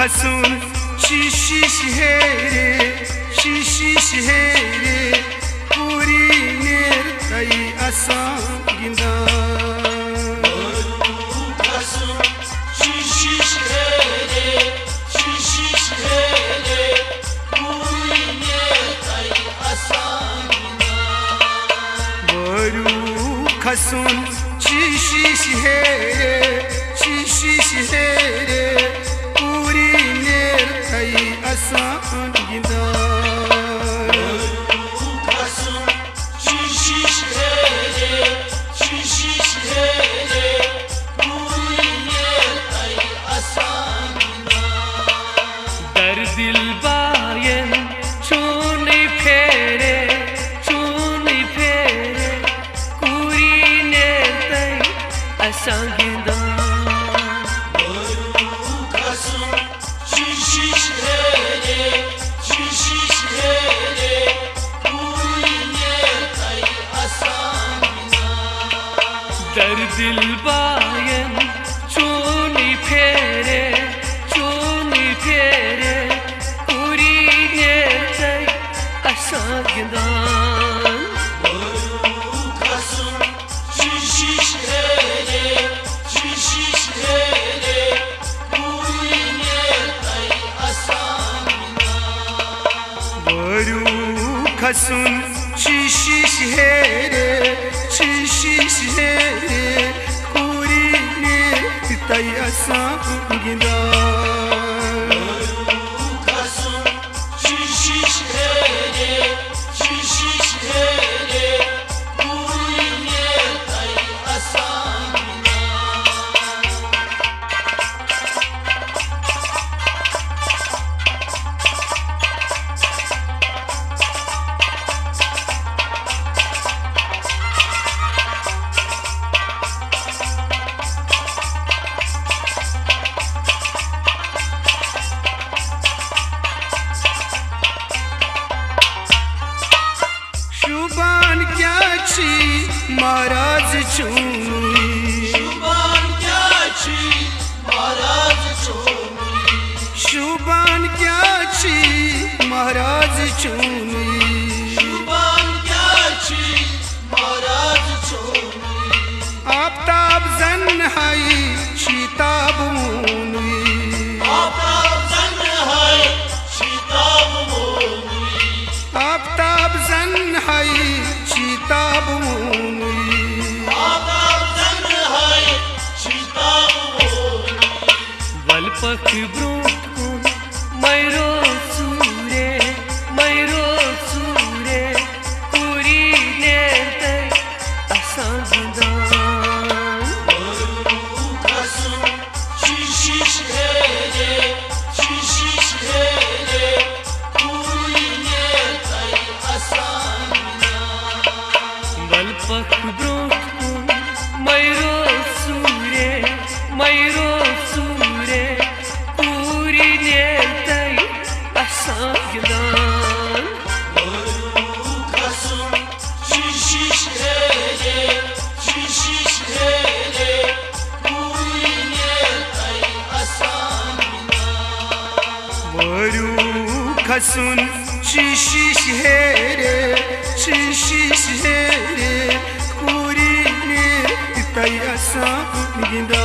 खसून शीशी शहरे पूरी नेर तई असा गिंदा खसून शीशी शहरे पूरी नेर तई असा गिंदा दिल बायन चूनी फेरे पूरी ने तई असां गिंदा दर दिल बायन चूनी फेरे पूरी ने तई असां गिंदा खसून शीशी शहरे पूरी नेर तई असां गिंदा शुबान क्या छी महाराज चूनी शुबान क्या छी महाराज चूनी आफ्ताब जन हाई शीताब मूनी आफ्ताब जन हाई शीताब मूनी वल पख ब्रूट कुन मैरो सूरे पूरी ने तई असां गिंदा पख ब्रूट कुन मैरो सूरे पूरी ने तई असां गिंदा खसून शीशी शहरे पूरी नेर तई असां गिंदा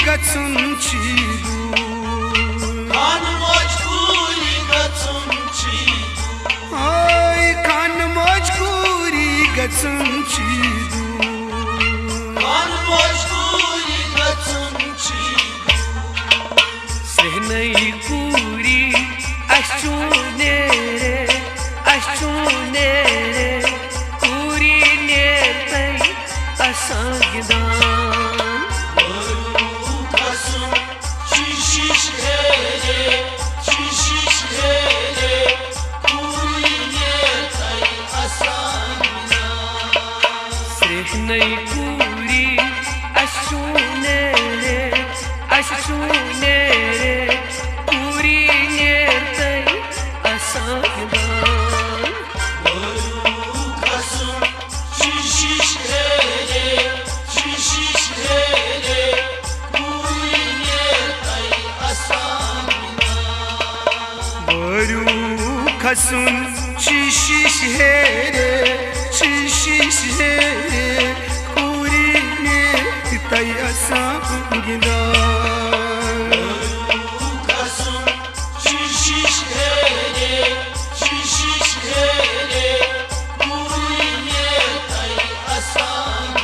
गचुन छी दूर, खान मजबूरी गचुन छी Ay kan mojkuri gacun chidu kan mojkuri gacun chidu sehnai kuri ashunere kuri nertai asagdan kasun şiş hele kuri nertai asagdan sehnai kuri ashunere kuri nertai asagdan kasun şiş hele kuri nertai asagdan Baru kasun çişiş here kuri nertai asagdan kasun şiş hele kuri nertai asagdan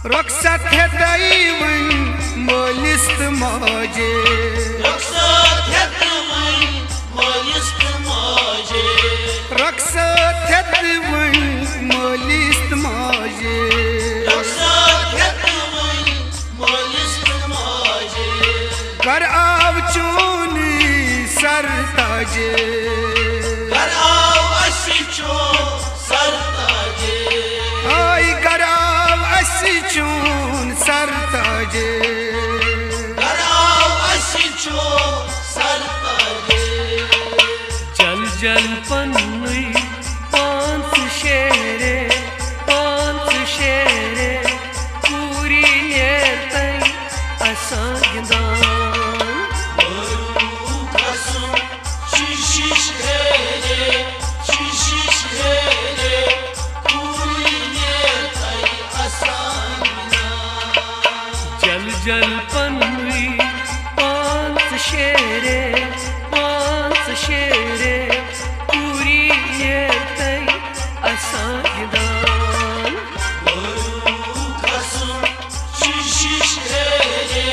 Ruxsat hedayın molist maje Ruxsat hedayın molist maje Ruxsat hedayın molist maje Ruxsat hedayın molist maje Kar avçuni sartaje Kar av aşço sartaje Ay kar asichun sartaje Kar av aşço sartaje Jal panui panch shere puri nertai asagdan kasun şiş hele kuri nertai asagdan jal panui panch shere puri nertai asagdan kasun şiş hele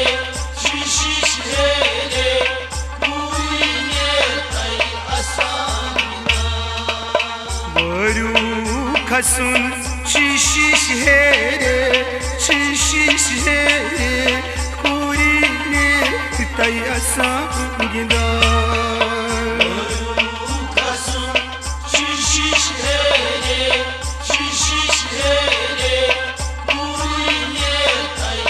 kuri nertai asagdan Baru kasun çişiş here kuri nertai asagdan kasun şiş hele kuri nertai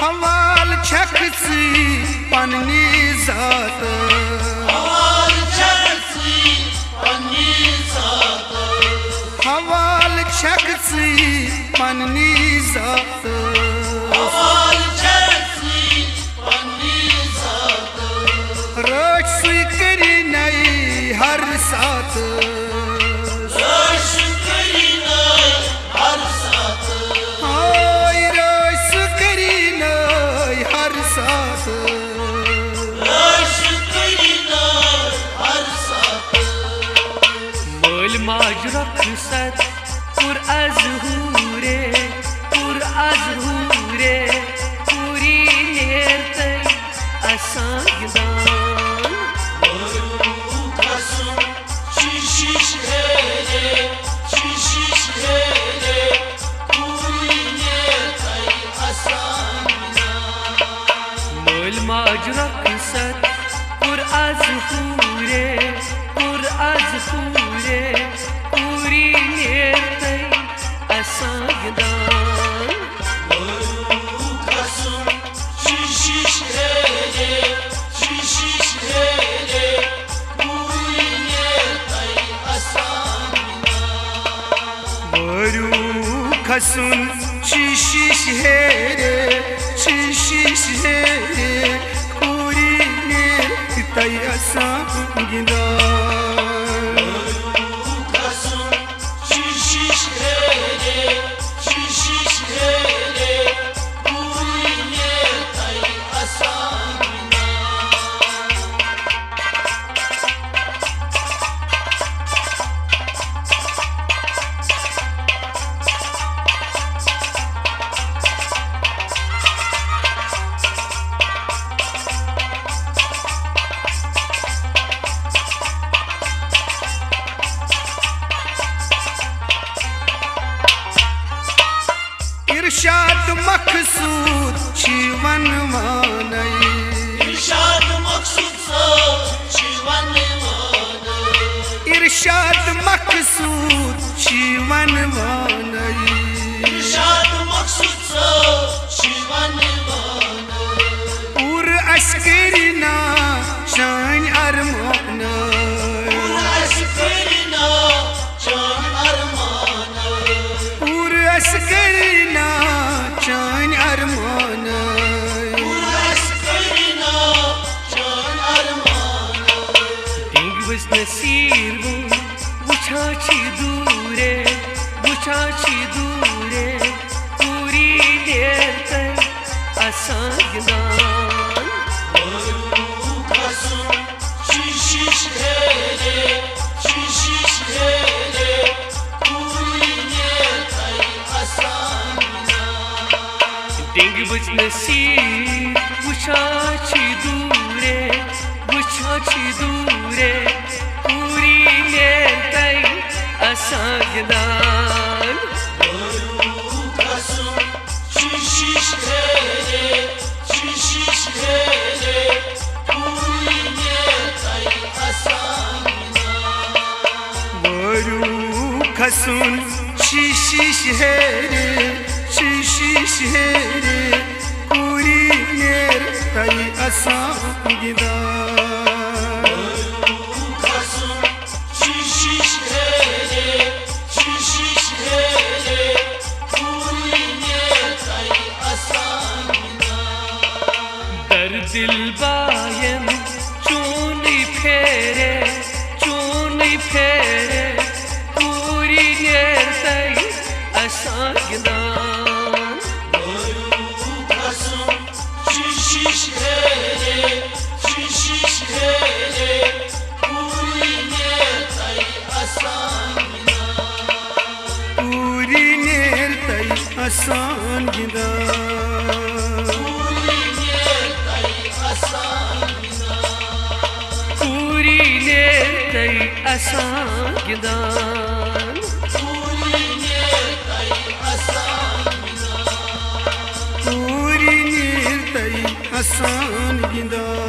Haval çaksı panni zat Haval çaksı panni zat Haval çaksı panni zat Haval çaksı panni zat Rosh kari nai har saat Rosh kari nai har saat Ay rosh kari nai har saat Rosh kari nai har saat Mol maj raksat pur azhure puri nertai asagdan kasun şiş hele kuri nertai asagdan Mol maj बरू खसुन शीशिश है रे शीशिश है रे पूरी ने तय असा गिंदा इरशाद मकसूद जीवन मानई इरशाद मकसूद जीवन मानई इरशाद मकसूद जीवन मानई इरशाद मकसूद जीवन मानई पूर अस्करीना शान अरमाना पूर अस्करीना शान अरमाना पूर अस्करीना शान अरमाना पूर अस्करीना शान अरमाना डिंग बस नसीर बुछाची दूरे पूरी देर तक आसान गिनान शीशिश है रे शीशिश है रे पूरी ने तई आसान डिंग बस नसीर बुछाची दूरे पूरी देर तक आसान गिनान शीशिश है रे शीशिश है रे पूरी ने तई आसान बरू खसुन शीशिश है रे पूरी देर तई आसान गिनान शीशिश है रे शीशिश है रे पूरी ने तई आसान दर दिल बायम चोन फेरे पूरी देर तक आसान गिनान शीशिश है रे शीशिश है रे पूरी ने तई आसान पूरी देर तक आसान गिनान पूरी ने तई आसान पूरी देर तक आसान गिनान पूरी ने तई आसान पूरी देर तक आसान गिनान